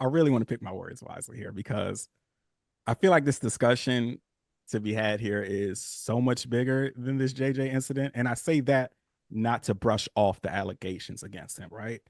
I really want to pick my words wisely here because I feel like this discussion to be had here is so much bigger than this JJ incident. And I say that not to brush off the allegations against him, right?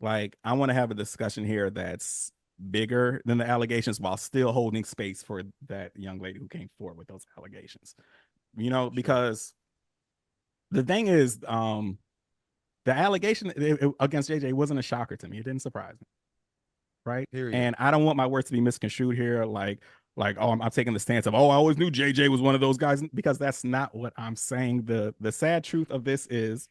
Like, I want to have a discussion here that's bigger than the allegations while still holding space for that young lady who came forward with those allegations. Sure. Because the thing is, the allegation against JJ wasn't a shocker to me. It didn't surprise me, right? Period. And I don't want my words to be misconstrued here, like oh, I'm taking the stance of oh, I always knew JJ was one of those guys because that's not what I'm saying. The sad truth of this is,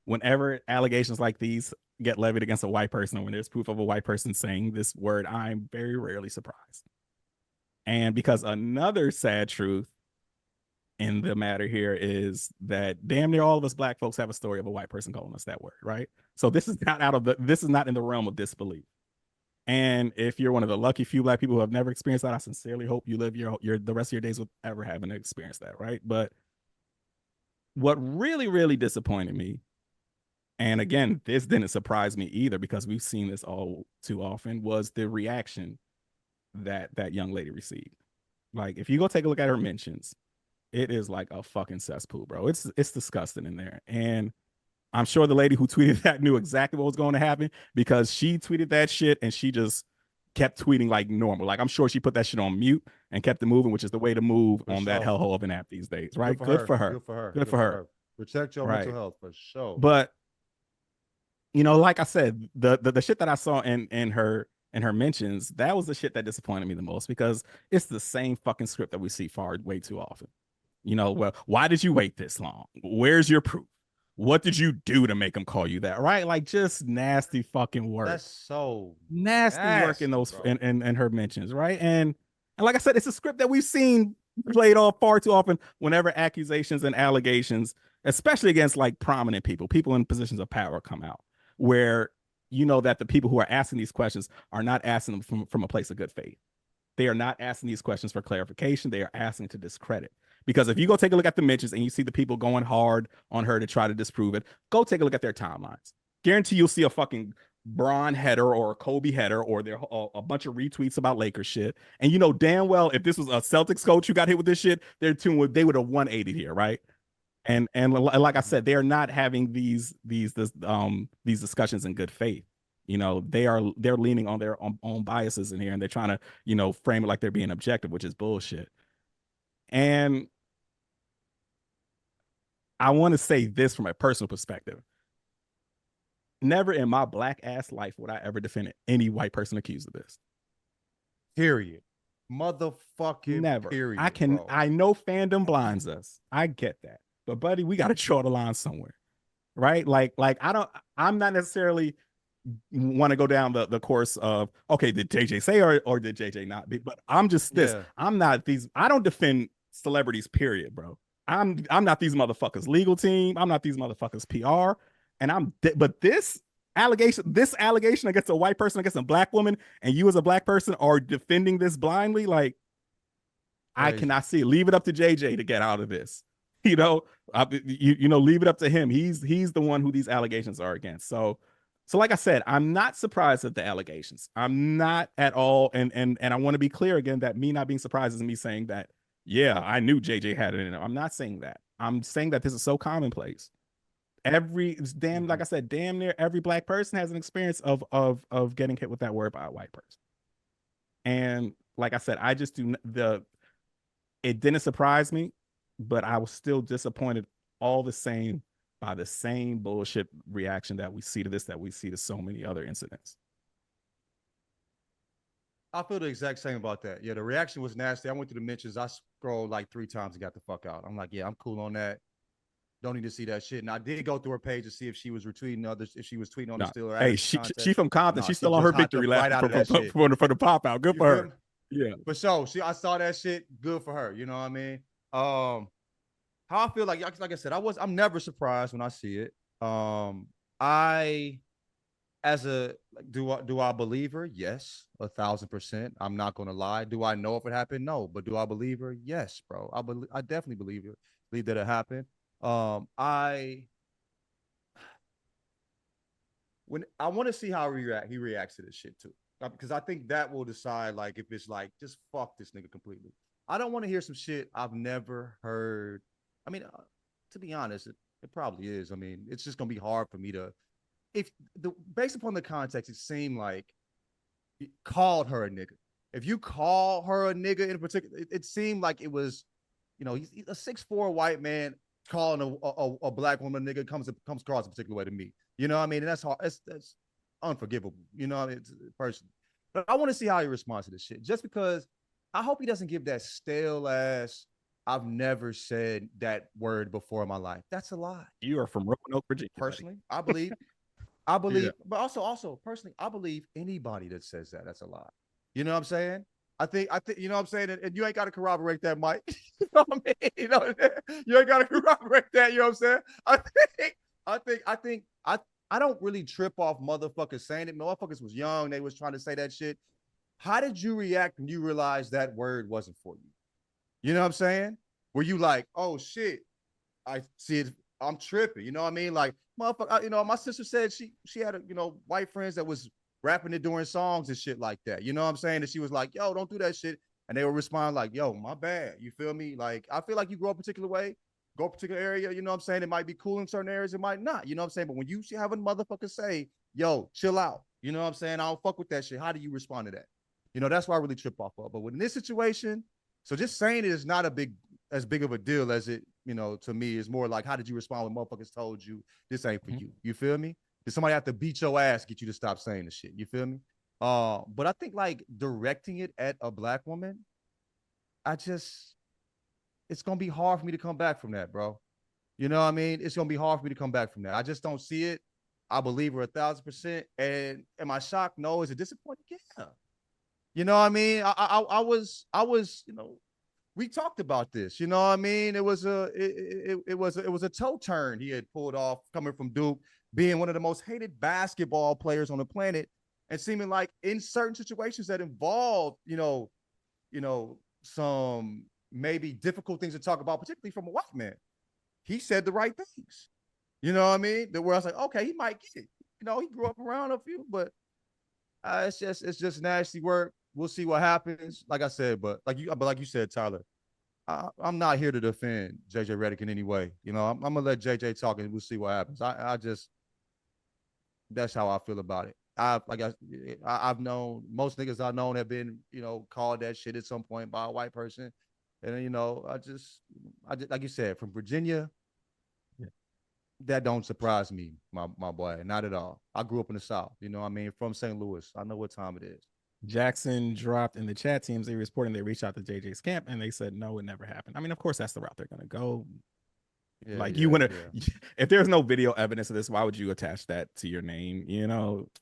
whenever allegations like these get levied against a white person, or when there's proof of a white person saying this word, I'm very rarely surprised. And because another sad truth in the matter here is that damn near all of us black folks have a story of a white person calling us that word, right? So this is not in the realm of disbelief. And if you're one of the lucky few black people who have never experienced that, I sincerely hope you live your the rest of your days with ever having experienced that, right? But what really, really disappointed me, and again, this didn't surprise me either because we've seen this all too often, was the reaction that that young lady received. Like, if you go take a look at her mentions, it is like a fucking cesspool, bro. It's disgusting in there. And I'm sure the lady who tweeted that knew exactly what was going to happen because she tweeted that shit and she just kept tweeting like normal. Like, I'm sure she put that shit on mute and kept it moving, which is the way to move For on that sure. hellhole of an app these days, Good right? for Good her. for her. Good for her. Good Good for for her. her. Protect your mental Right. health for sure. But like I said, the shit that I saw in her mentions, that was the shit that disappointed me the most because it's the same fucking script that we see far way too often. Well, why did you wait this long? Where's your proof? What did you do to make him call you that? Right? Like, just nasty fucking work. That's so Nasty work in nasty, those bro. in her mentions, right? And like I said, it's a script that we've seen played off far too often whenever accusations and allegations, especially against like prominent people, people in positions of power come out, where you know that the people who are asking these questions are not asking them from a place of good faith. They are not asking these questions for clarification. They are asking to discredit. Because if you go take a look at the mentions and you see the people going hard on her to try to disprove it, go take a look at their timelines. Guarantee you'll see a fucking Braun header or a Kobe header or there a bunch of retweets about Lakers shit. And you know damn well if this was a Celtics coach who got hit with this shit, they would have 180 here, right? And like I Mhm. said, they are not having these discussions in good faith. They're leaning on their own biases in here, and they're trying to frame it like they're being objective, which is bullshit. And I want to say this from a personal perspective: never in my black ass life would I ever defend any white person accused of this. Period. Motherfucking Never. period, bro. I know fandom blinds us. I get that, but buddy, we got to draw the line somewhere, right? Like I'm not necessarily want to go down the course of okay, did JJ say or did JJ not be? But I'm just this. Yeah. I'm not these. I don't defend celebrities. Period, bro. I'm not these motherfuckers legal team. I'm not these motherfuckers PR. And but this allegation against a white person against a black woman, and you as a black person are defending this blindly. Like, I Crazy. cannot see it. Leave it up to JJ to get out of this. You know, leave it up to him. He's the one who these allegations are against. So like I said, I'm not surprised at the allegations. I'm not at all, and I want to be clear again that me not being surprised is me saying that, yeah, I knew JJ had it in him. I'm not saying that. I'm saying that this is so commonplace. Like Mhm. I said, damn near every black person has an experience of getting hit with that word by a white person. And like I said, I just do the it didn't surprise me, but I was still disappointed all the same by the same bullshit reaction that we see to this, that we see to so many other incidents. I feel the exact same about that. Yeah, the reaction was nasty. I went through the mentions. I scrolled like 3 times and got the fuck out. I'm like, yeah, I'm cool on that. Don't need to see that shit. And I did go through her page to see if she was retweeting others, if she was tweeting on the No, still or hey, added to she context. from Compton. No, She's she still on her just hopped victory up lap right out of that shit. for the pop out. Good You for feel her. me? Yeah. For sure. I saw that shit. Good for her. You know what I mean? Um, how I feel like I said, I'm never surprised when I see it. I as a do I believe her? Yes, 1,000%. I'm not gonna lie. Do I know if it happened? No, but do I believe her? Yes, bro. I definitely believe it. Believe that it happened. I when I want to see how he reacts to this shit too. because I think that will decide like if it's like just fuck this nigga completely. I don't want to hear some shit I've never heard. I mean, to be honest, it probably is. I mean, it's just gonna be hard for me to if the based upon the context, it seemed like he called her a nigga. If you call her a nigga in particular, it seemed like it was, he's a 6'4" white man calling a black woman a nigga comes across a particular way to me. You know what I mean? And that's hard. That's unforgivable. You know what I mean? It's personally. But I want to see how he responds to this shit. Just because I hope he doesn't give that stale ass, I've never said that word before in my life. That's a lie. You are from Roanoke, Virginia. Personally, buddy. I believe, Yeah. but also personally, I believe anybody that says that, that's a lie. You know what I'm saying? I think, you know what I'm saying? And you ain't got to corroborate that, Mike. You know what I mean? You ain't got to corroborate that. You know what I'm saying? I don't really trip off motherfuckers saying it. Motherfuckers was young. They was trying to say that shit. How did you react when you realized that word wasn't for you? You know what I'm saying? Were you like, oh shit, I see it. I'm tripping. You know what I mean? Like, motherfucker, my sister said she had white friends that was rapping it during songs and shit like that. You know what I'm saying? And she was like, yo, don't do that shit. And they would respond like, yo, my bad. You feel me? Like, I feel like you grow a particular way, go a particular area, you know what I'm saying? It might be cool in certain areas, it might not. You know what I'm saying? But when you have a motherfucker say, yo, chill out, you know what I'm saying? I don't fuck with that shit. How do you respond to that? That's why I really trip off of. But in this situation, so just saying it is not as big of a deal as it, to me is more like, how did you respond when motherfuckers told you this ain't for you? You feel me? Did somebody have to beat your ass to get you to stop saying the shit? You feel me? But I think like directing it at a black woman, it's gonna be hard for me to come back from that, bro. You know what I mean? It's gonna be hard for me to come back from that. I just don't see it. I believe her 1,000%. And am I shocked? No. Is it disappointing? Yeah. You know what I mean? I was, we talked about this. You know what I mean? It was a toe turn he had pulled off coming from Duke, being one of the most hated basketball players on the planet, and seeming like in certain situations that involved, some maybe difficult things to talk about, particularly from a white man. He said the right things. You know what I mean? Where I was like, okay, he might get it. He grew up around a few, but it's just nasty work. We'll see what happens. Like I said, but like you said, Tyler, I'm not here to defend JJ Redick in any way. I'm gonna let JJ talk and we'll see what happens. I just that's how I feel about it. I've known most niggas I've known have been called that shit at some point by a white person, and I just like you said, from Virginia. Yeah. That don't surprise me, my boy, not at all. I grew up in the South, I mean, from St. Louis. I know what time it is. Jackson dropped in the chat teams. They reporting they reached out to JJ's camp and they said no, it never happened. I mean, of course, that's the route they're gonna go. Yeah, like you want to, if there's no video evidence of this, why would you attach that to your name?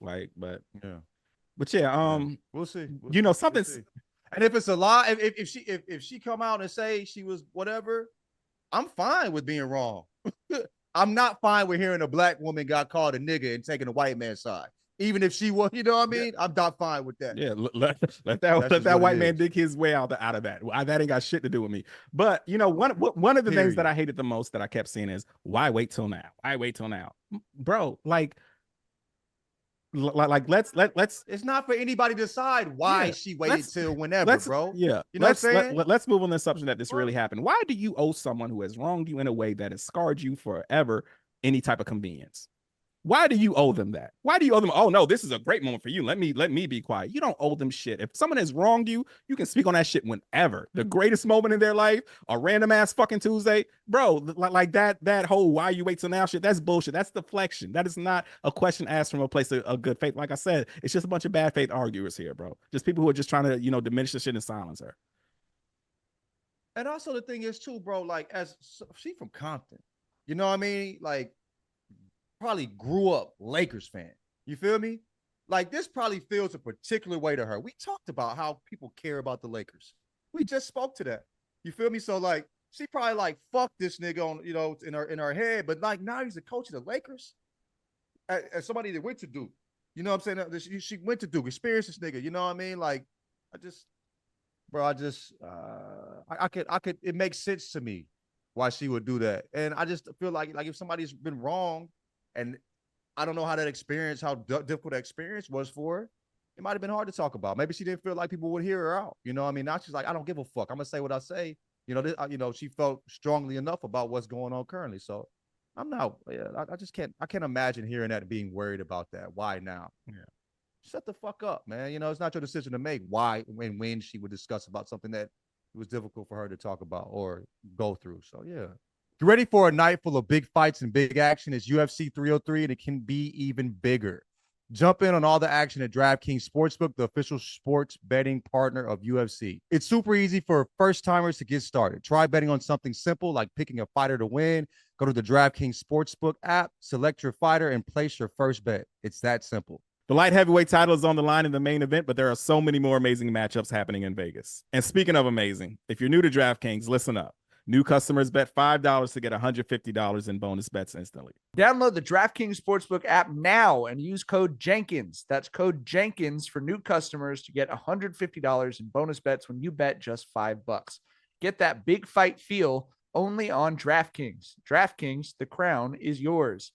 But yeah, we'll see. Something. And if it's a lie, if she come out and say she was whatever, I'm fine with being wrong. I'm not fine with hearing a black woman got called a nigga and taking a white man's side. Even if she was, you know what I mean? Yeah. I'm not fine with that. Yeah, let that white man dig his way out of that. That ain't got shit to do with me. But one of the things that I hated the most that I kept seeing is, why wait till now? Why wait till now, bro? Like let's. It's not for anybody to decide why she waited till whenever, bro. Yeah, you know what I'm saying? Let's move on the assumption that this really happened. Why do you owe someone who has wronged you in a way that has scarred you forever any type of convenience? Why do you owe them that? Why do you owe them? Oh no, this is a great moment for you. Let me be quiet. You don't owe them shit. If someone has wronged you, you can speak on that shit whenever. The greatest moment in their life, a random ass fucking Tuesday, bro. Like that whole why you wait till now shit. That's bullshit. That's deflection. That is not a question asked from a place of good faith. Like I said, it's just a bunch of bad faith arguers here, bro. Just people who are just trying to diminish the shit and silence her. And also the thing is too, bro. Like she from Compton, you know what I mean? Like. Probably grew up Lakers fan. You feel me? Like this probably feels a particular way to her. We talked about how people care about the Lakers. We just spoke to that. You feel me? So like she probably like fuck this nigga on in her head, but like now he's a coach of the Lakers. As somebody that went to Duke, you know what I'm saying? She went to Duke, experienced this nigga. You know what I mean? Like I could. It makes sense to me why she would do that, and I just feel like if somebody's been wrong. And I don't know how difficult that experience was for her. it might have been hard to talk about. Maybe she didn't feel like people would hear her out. You know, I mean, now she's like, I don't give a fuck. I'm gonna say what I say. She felt strongly enough about what's going on currently. So I'm not. Yeah, I just can't. I can't imagine hearing that and being worried about that. Why now? Yeah. Shut the fuck up, man. It's not your decision to make. Why and when she would discuss about something that it was difficult for her to talk about or go through. So yeah. Get ready for a night full of big fights and big action. It's UFC 303, and it can be even bigger. Jump in on all the action at DraftKings Sportsbook, the official sports betting partner of UFC. It's super easy for first timers to get started. Try betting on something simple like picking a fighter to win. Go to the DraftKings Sportsbook app, select your fighter, and place your first bet. It's that simple. The light heavyweight title is on the line in the main event, but there are so many more amazing matchups happening in Vegas. And speaking of amazing, if you're new to DraftKings, listen up. New customers bet $5 to get $150 in bonus bets instantly. Download the DraftKings Sportsbook app now and use code Jenkins. That's code Jenkins for new customers to get $150 in bonus bets when you bet just $5. Get that big fight feel only on DraftKings. DraftKings, the crown is yours.